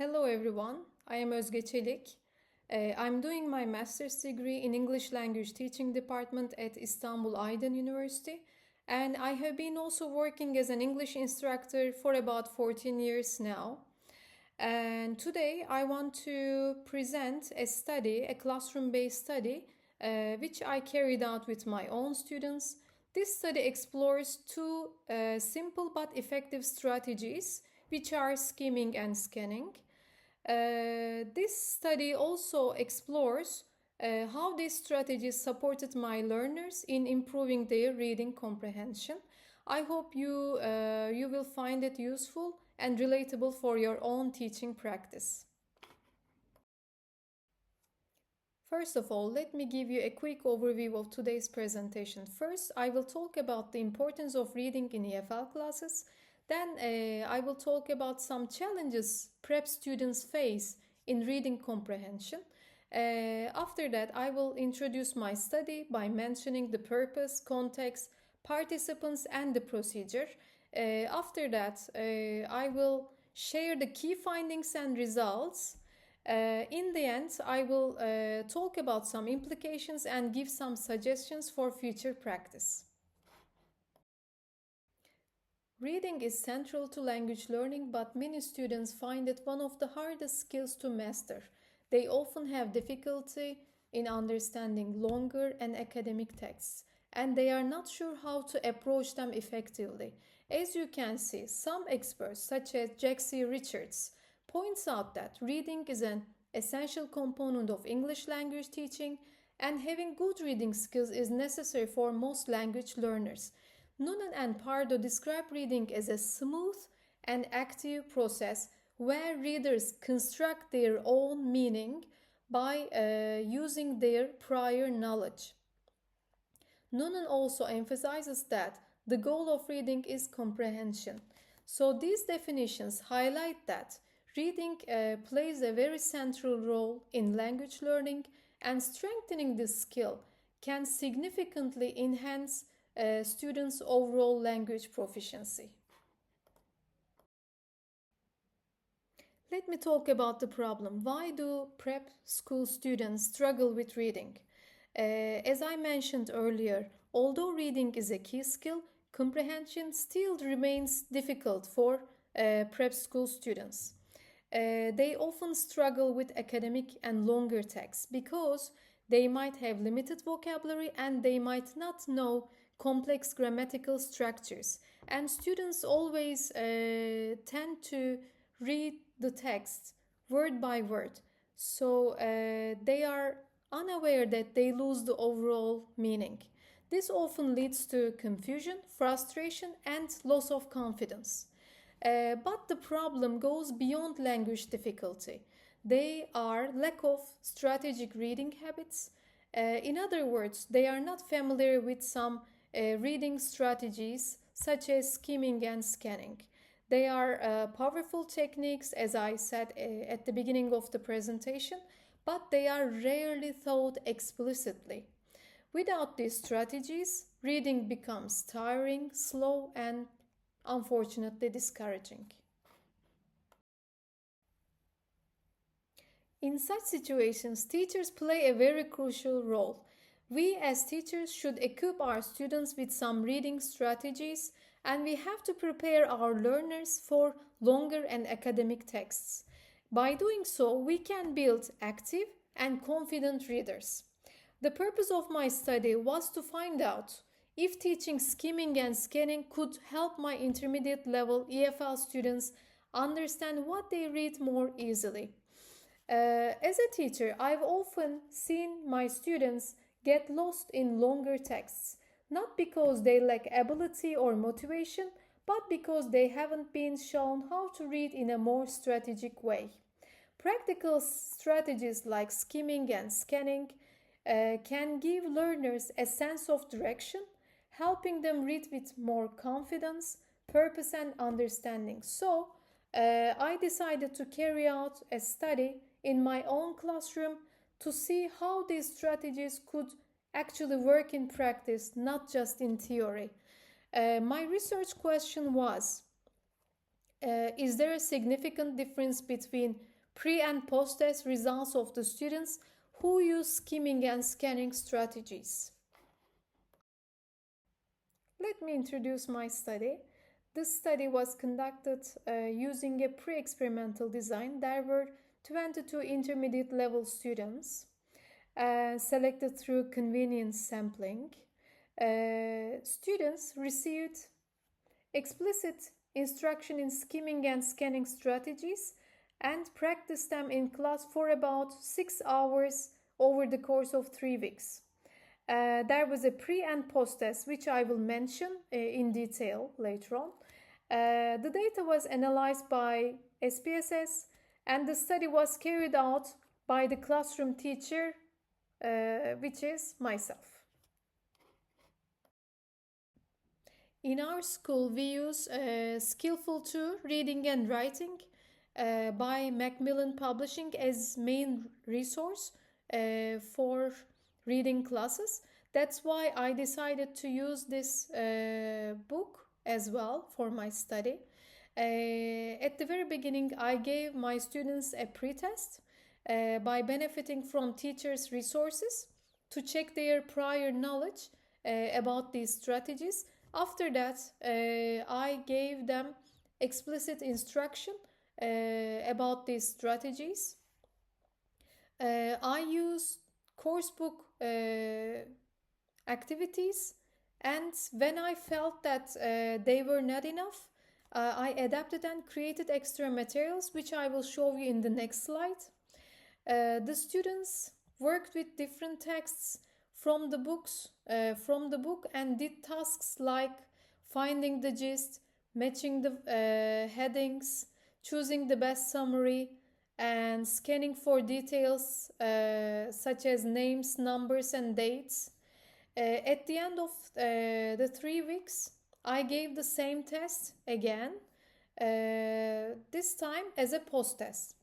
Hello everyone, I am Ozge Celik. I'm doing my master's degree in English Language Teaching Department at Istanbul Aydın University, and I have been also working as an English instructor for about 14 years now. And today I want to present a study, a classroom-based study, which I carried out with my own students. This study explores two simple but effective strategies, which are skimming and scanning. This study also explores how these strategies supported my learners in improving their reading comprehension. I hope you will find it useful and relatable for your own teaching practice. First of all, let me give you a quick overview of today's presentation. First, I will talk about the importance of reading in EFL classes. Then I will talk about some challenges prep students face in reading comprehension. After that, I will introduce my study by mentioning the purpose, context, participants, and the procedure. After that, I will share the key findings and results. In the end, I will talk about some implications and give some suggestions for future practice. Reading is central to language learning, but many students find it one of the hardest skills to master. They often have difficulty in understanding longer and academic texts, and they are not sure how to approach them effectively. As you can see, some experts, such as Ozge Richards, points out that reading is an essential component of English language teaching, and having good reading skills is necessary for most language learners. Noonan and Pardo describe reading as a smooth and active process where readers construct their own meaning by using their prior knowledge. Noonan also emphasizes that the goal of reading is comprehension. So these definitions highlight that reading plays a very central role in language learning, and strengthening this skill can significantly enhance students' overall language proficiency. Let me talk about the problem. Why do prep school students struggle with reading? As I mentioned earlier, although reading is a key skill, comprehension still remains difficult for prep school students. They often struggle with academic and longer texts because they might have limited vocabulary and they might not know complex grammatical structures. And students always tend to read the text word by word. So they are unaware that they lose the overall meaning. This often leads to confusion, frustration, and loss of confidence. But the problem goes beyond language difficulty. They are lack of strategic reading habits. In other words, they are not familiar with some reading strategies such as skimming and scanning. They are powerful techniques, as I said at the beginning of the presentation, but they are rarely taught explicitly. Without these strategies, reading becomes tiring, slow, and unfortunately discouraging. In such situations, teachers play a very crucial role. We as teachers should equip our students with some reading strategies, and we have to prepare our learners for longer and academic texts. By doing so, we can build active and confident readers. The purpose of my study was to find out if teaching skimming and scanning could help my intermediate level EFL students understand what they read more easily. As a teacher, I've often seen my students get lost in longer texts, not because they lack ability or motivation, but because they haven't been shown how to read in a more strategic way. Practical strategies like skimming and scanning can give learners a sense of direction, helping them read with more confidence, purpose, and understanding. So, I decided to carry out a study in my own classroom to see how these strategies could actually work in practice, not just in theory. My research question was, is there a significant difference between pre and post test results of the students who use skimming and scanning strategies. Let me introduce my study. This study was conducted using a pre-experimental design. There were 22 intermediate level students selected through convenience sampling. Students received explicit instruction in skimming and scanning strategies and practiced them in class for about 6 hours over the course of 3 weeks. There was a pre and post test, which I will mention in detail later on. The data was analyzed by SPSS, and the study was carried out by the classroom teacher, which is myself. In our school, we use Skillful 2 Reading and Writing by Macmillan Publishing as main resource for reading classes. That's why I decided to use this book as well for my study. At the very beginning, I gave my students a pre-test by benefiting from teachers' resources to check their prior knowledge about these strategies. After that, I gave them explicit instruction about these strategies. I used coursebook activities, and when I felt that they were not enough, I adapted and created extra materials, which I will show you in the next slide. The students worked with different texts from the book and did tasks like finding the gist, matching the headings, choosing the best summary, and scanning for details such as names, numbers, and dates. At the end of the 3 weeks, I gave the same test again, this time as a post test,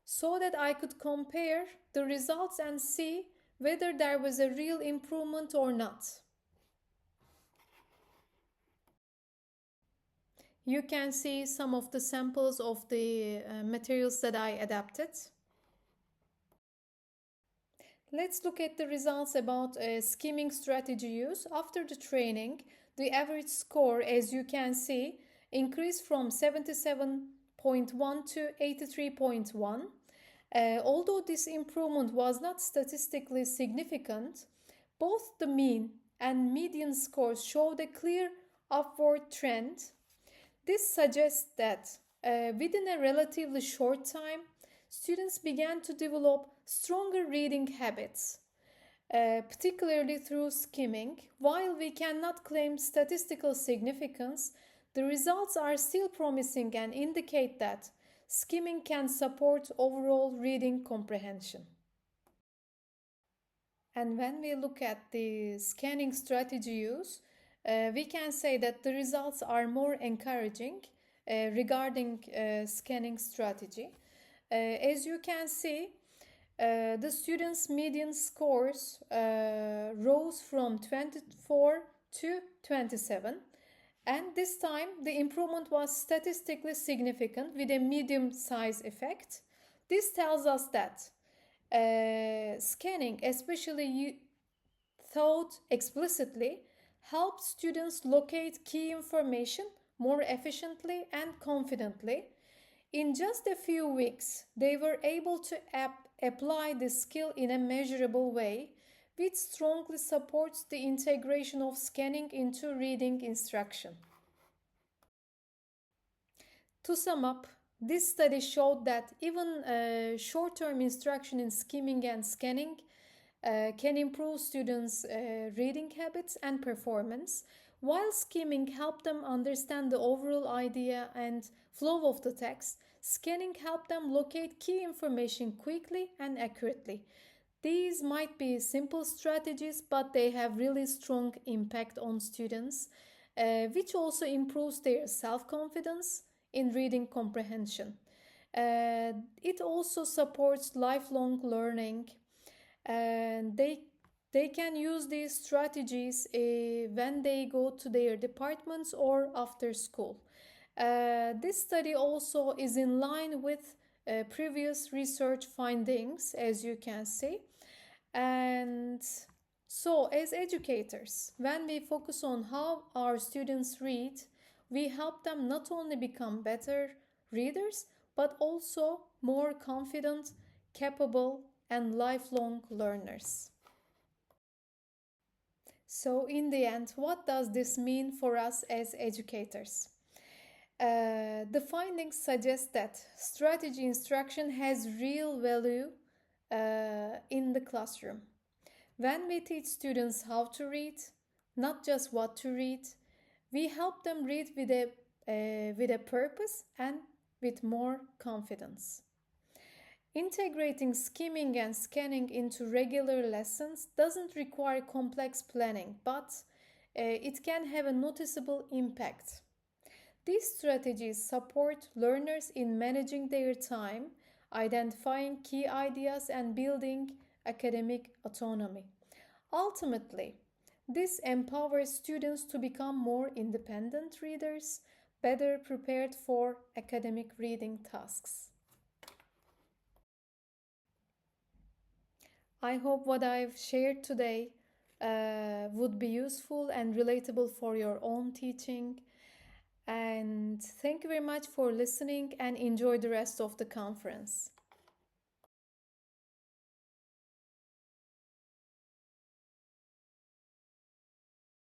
so that I could compare the results and see whether there was a real improvement or not. You can see some of the samples of the materials that I adapted. Let's look at the results about skimming strategy use. After the training, the average score, as you can see, increased from 77.1 to 83.1. Although this improvement was not statistically significant, both the mean and median scores showed a clear upward trend. This suggests that within a relatively short time, students began to develop stronger reading habits, particularly through skimming. While we cannot claim statistical significance, the results are still promising and indicate that skimming can support overall reading comprehension. And when we look at the scanning strategy use, we can say that the results are more encouraging regarding scanning strategy. As you can see, the students' median scores rose from 24 to 27, and this time the improvement was statistically significant with a medium size effect. This tells us that scanning, especially thought explicitly, helps students locate key information more efficiently and confidently. In just a few weeks, they were able to apply this skill in a measurable way, which strongly supports the integration of scanning into reading instruction. To sum up, this study showed that even short-term instruction in skimming and scanning can improve students' reading habits and performance, while skimming helped them understand the overall idea and flow of the text. Scanning helped them locate key information quickly and accurately. These might be simple strategies, but they have really strong impact on students, which also improves their self-confidence in reading comprehension. It also supports lifelong learning, and they can use these strategies when they go to their departments or after school. This study also is in line with previous research findings, as you can see. And so, as educators, when we focus on how our students read, we help them not only become better readers, but also more confident, capable, and lifelong learners. So, in the end, what does this mean for us as educators? The findings suggest that strategy instruction has real value in the classroom. When we teach students how to read, not just what to read, we help them read with a purpose and with more confidence. Integrating skimming and scanning into regular lessons doesn't require complex planning, but it can have a noticeable impact. These strategies support learners in managing their time, identifying key ideas, and building academic autonomy. Ultimately, this empowers students to become more independent readers, better prepared for academic reading tasks. I hope what I've shared today would be useful and relatable for your own teaching. And thank you very much for listening and enjoy the rest of the conference.